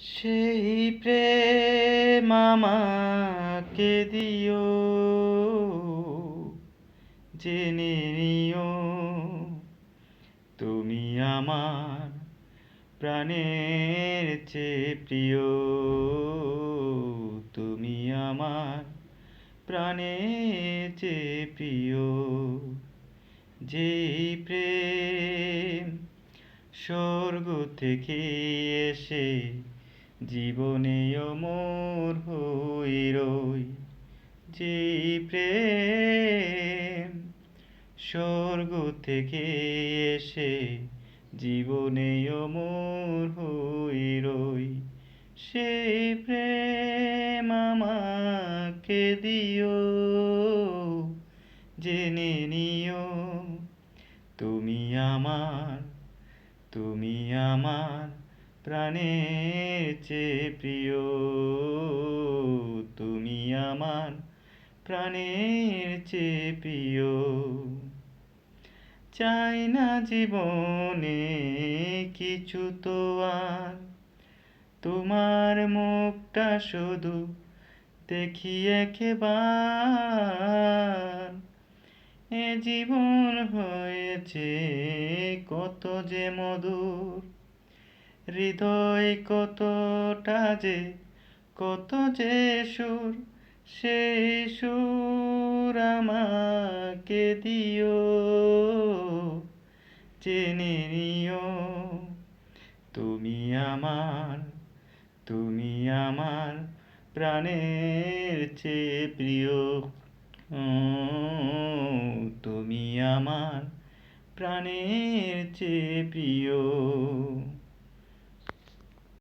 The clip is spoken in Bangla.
সেই প্রেম আমাকে দিও, জেনে নিও তুমি আমার প্রাণের চেয়ে প্রিয়। তুমি আমার প্রাণের চেয়ে প্রিয়। যেই প্রেম স্বর্গ থেকে এসে জীবনে অমর হয়ে রই। যেই প্রেম স্বর্গ থেকে এসে জীবনে অমর হয়ে রই। সেই প্রেম আমাকে দিও, জেনে নিও তুমি আমার, তুমি আমার প্রাণের চেয়ে প্রিয়। তুমি আমার প্রাণের চেয়ে প্রিয়। চাই না জীবনে কিছু তো আর, তোমার মুখটা শুধু দেখি একবার। এ জীবন হয়েছে কত যে মধুর, হৃদয় কতটা যে কত যে সুর। সেই সুর আমাকে দিও, জেনে নিও তুমি আমার, তুমি আমার প্রাণের চেয়ে প্রিয়। তুমি আমার প্রাণের চেয়ে প্রিয়।